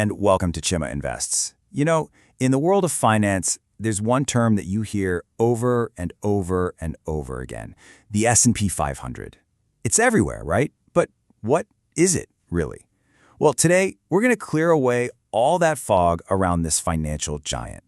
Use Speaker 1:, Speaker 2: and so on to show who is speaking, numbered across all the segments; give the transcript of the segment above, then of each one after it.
Speaker 1: And welcome to Chima Invests. You know, in the world of finance, there's one term that you hear over and over and over again, the S&P 500. It's everywhere, right? But what is it, really? Well, today, we're going to clear away all that fog around this financial giant.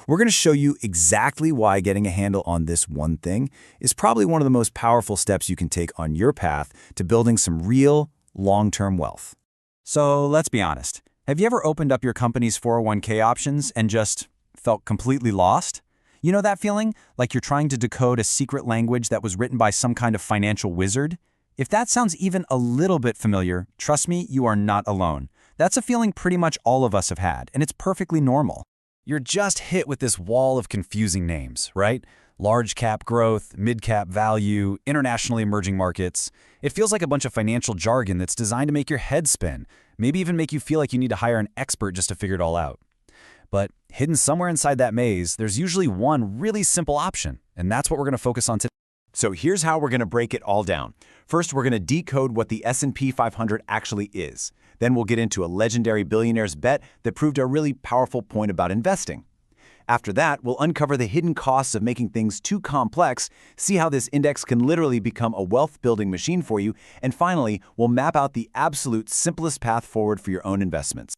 Speaker 1: We're going to show you exactly why getting a handle on this one thing is probably one of the most powerful steps you can take on your path to building some real, long-term wealth.
Speaker 2: So let's be honest. Have you ever opened up your company's 401k options and just felt completely lost? You know that feeling? Like you're trying to decode a secret language that was written by some kind of financial wizard? If that sounds even a little bit familiar, trust me, you are not alone. That's a feeling pretty much all of us have had, and it's perfectly normal. You're just hit with this wall of confusing names, right? Large cap growth, mid cap value, internationally emerging markets. It feels like a bunch of financial jargon that's designed to make your head spin, maybe even make you feel like you need to hire an expert just to figure it all out. But hidden somewhere inside that maze, there's usually one really simple option, and that's what we're going to focus on today.
Speaker 1: So here's how we're going to break it all down. First, we're going to decode what the S&P 500 actually is. Then we'll get into a legendary billionaire's bet that proved a really powerful point about investing. After that, we'll uncover the hidden costs of making things too complex, see how this index can literally become a wealth-building machine for you, and finally, we'll map out the absolute simplest path forward for your own investments.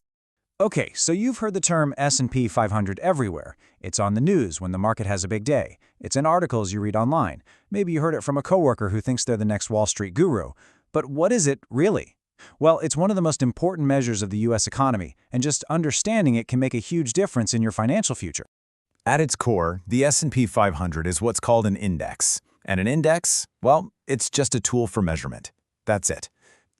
Speaker 2: Okay, so you've heard the term S&P 500 everywhere. It's on the news when the market has a big day. It's in articles you read online. Maybe you heard it from a coworker who thinks they're the next Wall Street guru. But what is it really? Well, it's one of the most important measures of the U.S. economy, and just understanding it can make a huge difference in your financial future.
Speaker 1: At its core, the S&P 500 is what's called an index. And an index, well, it's just a tool for measurement. That's it.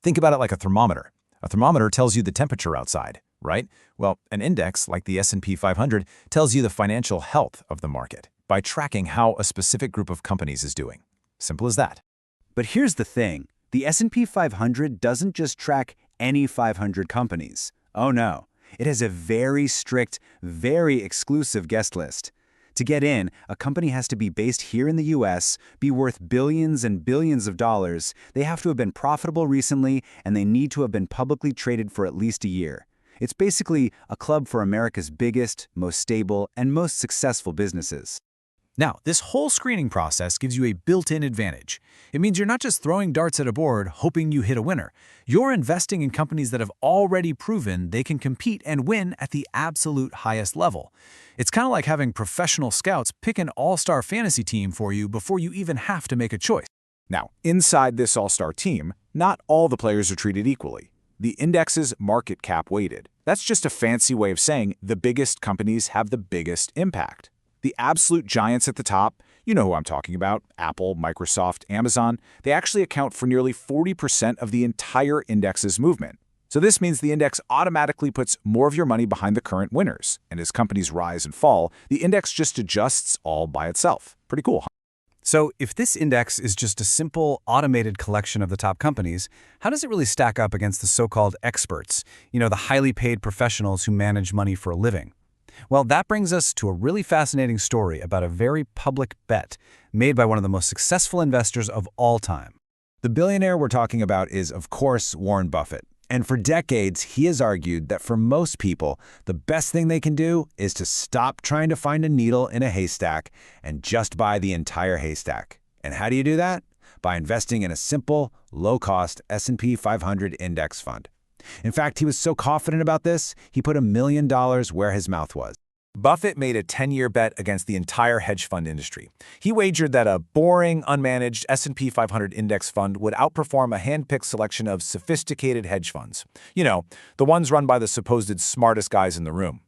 Speaker 1: Think about it like a thermometer. A thermometer tells you the temperature outside, right? Well, an index, like the S&P 500, tells you the financial health of the market by tracking how a specific group of companies is doing. Simple as that.
Speaker 3: But here's the thing. The S&P 500 doesn't just track any 500 companies. Oh no. It has a very strict, very exclusive guest list. To get in, a company has to be based here in the US, be worth billions and billions of dollars, they have to have been profitable recently, and they need to have been publicly traded for at least a year. It's basically a club for America's biggest, most stable, and most successful businesses.
Speaker 2: Now, this whole screening process gives you a built-in advantage. It means you're not just throwing darts at a board hoping you hit a winner. You're investing in companies that have already proven they can compete and win at the absolute highest level. It's kind of like having professional scouts pick an all-star fantasy team for you before you even have to make a choice.
Speaker 1: Now, inside this all-star team, not all the players are treated equally. The index is market cap weighted. That's just a fancy way of saying the biggest companies have the biggest impact. The absolute giants at the top, you know who I'm talking about, Apple, Microsoft, Amazon, they actually account for nearly 40% of the entire index's movement. So this means the index automatically puts more of your money behind the current winners. And as companies rise and fall, the index just adjusts all by itself. Pretty cool, huh?
Speaker 2: So if this index is just a simple automated collection of the top companies, how does it really stack up against the so-called experts, the highly paid professionals who manage money for a living? Well, that brings us to a really fascinating story about a very public bet made by one of the most successful investors of all time.
Speaker 1: The billionaire we're talking about is, of course, Warren Buffett. And for decades, he has argued that for most people, the best thing they can do is to stop trying to find a needle in a haystack and just buy the entire haystack. And how do you do that? By investing in a simple, low-cost S&P 500 index fund. In fact, he was so confident about this, he put $1 million where his mouth was. Buffett made a 10-year bet against the entire hedge fund industry. He wagered that a boring, unmanaged S&P 500 index fund would outperform a hand-picked selection of sophisticated hedge funds. You know, the ones run by the supposed smartest guys in the room.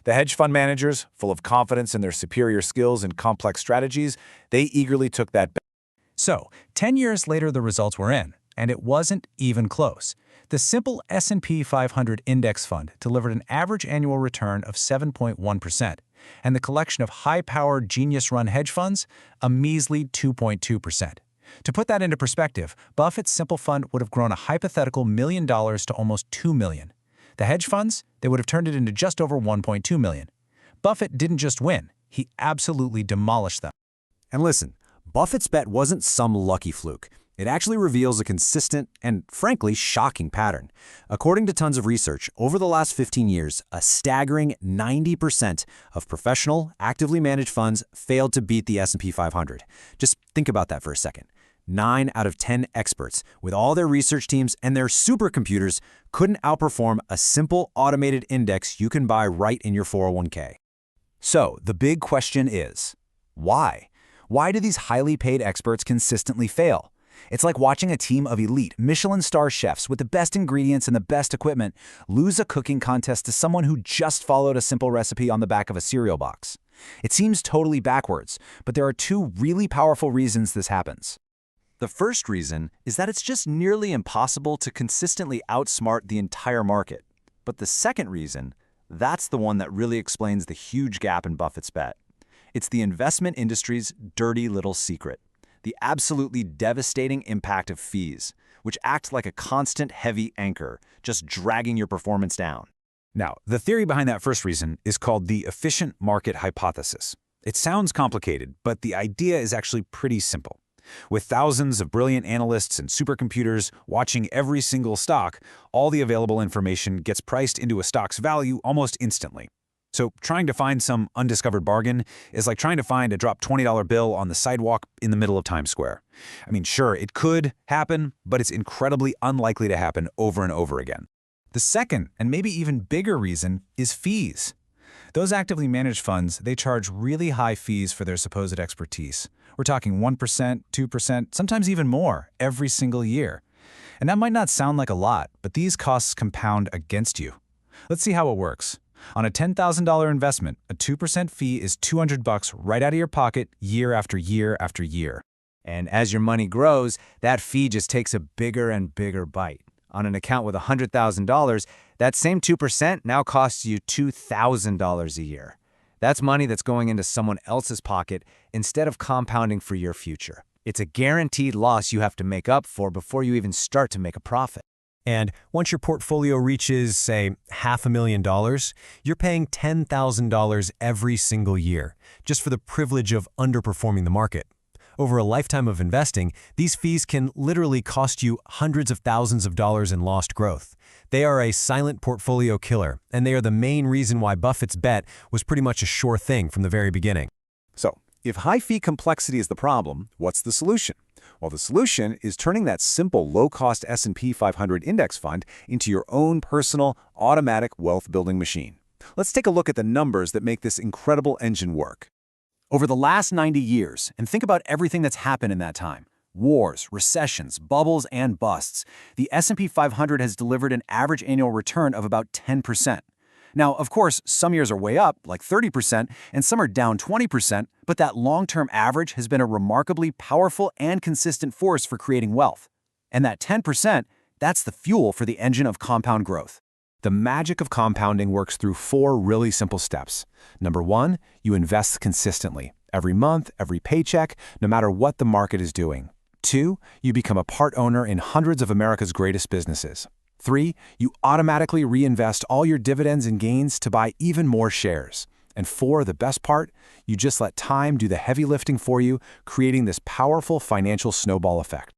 Speaker 1: The hedge fund managers, full of confidence in their superior skills and complex strategies, they eagerly took that bet.
Speaker 2: So, 10 years later, the results were in, and it wasn't even close. The simple S&P 500 index fund delivered an average annual return of 7.1%, and the collection of high-powered, genius-run hedge funds, a measly 2.2%. To put that into perspective, Buffett's simple fund would have grown a hypothetical $1 million to almost $2 million. The hedge funds, they would have turned it into just over $1.2 million. Buffett didn't just win, he absolutely demolished them.
Speaker 3: And listen, Buffett's bet wasn't some lucky fluke.
Speaker 1: It actually reveals a consistent and, frankly, shocking pattern. According to tons of research, over the last 15 years, a staggering 90% of professional, actively managed funds failed to beat the S&P 500. Just think about that for a second. 9 out of 10 experts, with all their research teams and their supercomputers, couldn't outperform a simple automated index you can buy right in your 401k. So, the big question is, why? Why do these highly paid experts consistently fail? It's like watching a team of elite Michelin star chefs with the best ingredients and the best equipment lose a cooking contest to someone who just followed a simple recipe on the back of a cereal box. It seems totally backwards, but there are 2 really powerful reasons this happens.
Speaker 2: The first reason is that it's just nearly impossible to consistently outsmart the entire market. But the second reason, that's the one that really explains the huge gap in Buffett's bet. It's the investment industry's dirty little secret. The absolutely devastating impact of fees, which act like a constant heavy anchor, just dragging your performance down.
Speaker 1: Now, the theory behind that first reason is called the efficient market hypothesis. It sounds complicated, but the idea is actually pretty simple. With thousands of brilliant analysts and supercomputers watching every single stock, all the available information gets priced into a stock's value almost instantly. So trying to find some undiscovered bargain is like trying to find a dropped $20 bill on the sidewalk in the middle of Times Square. I mean, sure, it could happen, but it's incredibly unlikely to happen over and over again. The second, and maybe even bigger reason, is fees. Those actively managed funds, they charge really high fees for their supposed expertise. We're talking 1%, 2%, sometimes even more every single year. And that might not sound like a lot, but these costs compound against you. Let's see how it works. On a $10,000 investment, a 2% fee is $200 right out of your pocket year after year after year.
Speaker 3: And as your money grows, that fee just takes a bigger and bigger bite. On an account with $100,000, that same 2% now costs you $2,000 a year. That's money that's going into someone else's pocket instead of compounding for your future. It's a guaranteed loss you have to make up for before you even start to make a profit.
Speaker 4: And once your portfolio reaches, say, $500,000, you're paying $10,000 every single year, just for the privilege of underperforming the market. Over a lifetime of investing, these fees can literally cost you hundreds of thousands of dollars in lost growth. They are a silent portfolio killer, and they are the main reason why Buffett's bet was pretty much a sure thing from the very beginning.
Speaker 1: So, if high fee complexity is the problem, what's the solution? Well, the solution is turning that simple low-cost S&P 500 index fund into your own personal, automatic wealth-building machine. Let's take a look at the numbers that make this incredible engine work.
Speaker 3: Over the last 90 years, and think about everything that's happened in that time, wars, recessions, bubbles, and busts, the S&P 500 has delivered an average annual return of about 10%. Now, of course, some years are way up, like 30%, and some are down 20%, but that long-term average has been a remarkably powerful and consistent force for creating wealth. And that 10%, that's the fuel for the engine of compound growth.
Speaker 1: The magic of compounding works through 4 really simple steps. Number 1, you invest consistently, every month, every paycheck, no matter what the market is doing. 2, you become a part owner in hundreds of America's greatest businesses. 3, you automatically reinvest all your dividends and gains to buy even more shares. And 4, the best part, you just let time do the heavy lifting for you, creating this powerful financial snowball effect.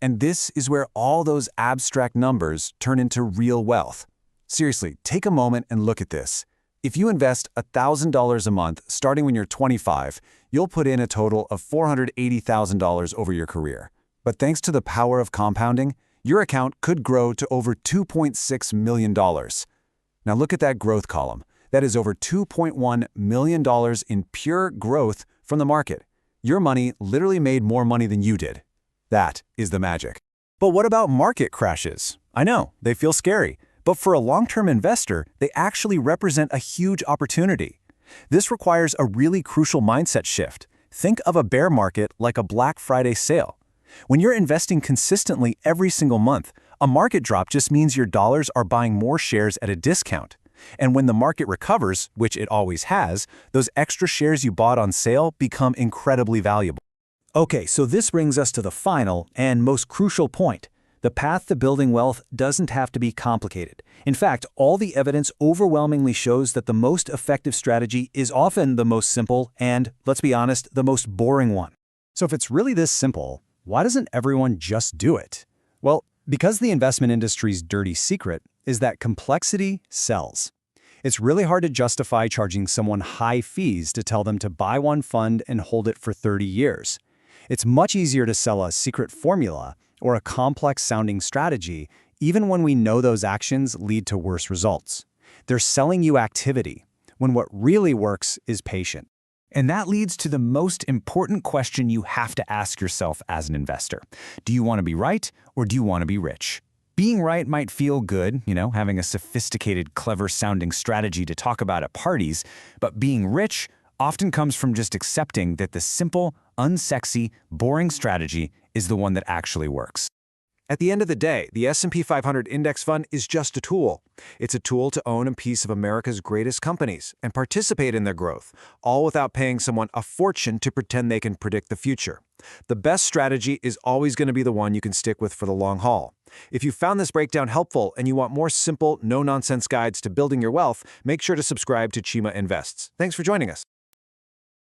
Speaker 1: And this is where all those abstract numbers turn into real wealth. Seriously, take a moment and look at this. If you invest $1,000 a month starting when you're 25, you'll put in a total of $480,000 over your career. But thanks to the power of compounding, your account could grow to over $2.6 million. Now look at that growth column. That is over $2.1 million in pure growth from the market. Your money literally made more money than you did. That is the magic. But what about market crashes? I know, they feel scary. But for a long-term investor, they actually represent a huge opportunity. This requires a really crucial mindset shift. Think of a bear market like a Black Friday sale. When you're investing consistently every single month, a market drop just means your dollars are buying more shares at a discount. And when the market recovers, which it always has, those extra shares you bought on sale become incredibly valuable. Okay, so this brings us to the final and most crucial point. The path to building wealth doesn't have to be complicated. In fact, all the evidence overwhelmingly shows that the most effective strategy is often the most simple and, let's be honest, the most boring one. So if it's really this simple,
Speaker 3: Why doesn't everyone just do it? Well, because the investment industry's dirty secret is that complexity sells. It's really hard to justify charging someone high fees to tell them to buy one fund and hold it for 30 years. It's much easier to sell a secret formula or a complex-sounding strategy, even when we know those actions lead to worse results. They're selling you activity, when what really works is patience.
Speaker 1: And that leads to the most important question you have to ask yourself as an investor. Do you want to be right or do you want to be rich? Being right might feel good, having a sophisticated, clever-sounding strategy to talk about at parties, but being rich often comes from just accepting that the simple, unsexy, boring strategy is the one that actually works. At the end of the day, the S&P 500 Index Fund is just a tool. It's a tool to own a piece of America's greatest companies and participate in their growth, all without paying someone a fortune to pretend they can predict the future. The best strategy is always going to be the one you can stick with for the long haul. If you found this breakdown helpful and you want more simple, no-nonsense guides to building your wealth, make sure to subscribe to Chima Invests. Thanks for joining us.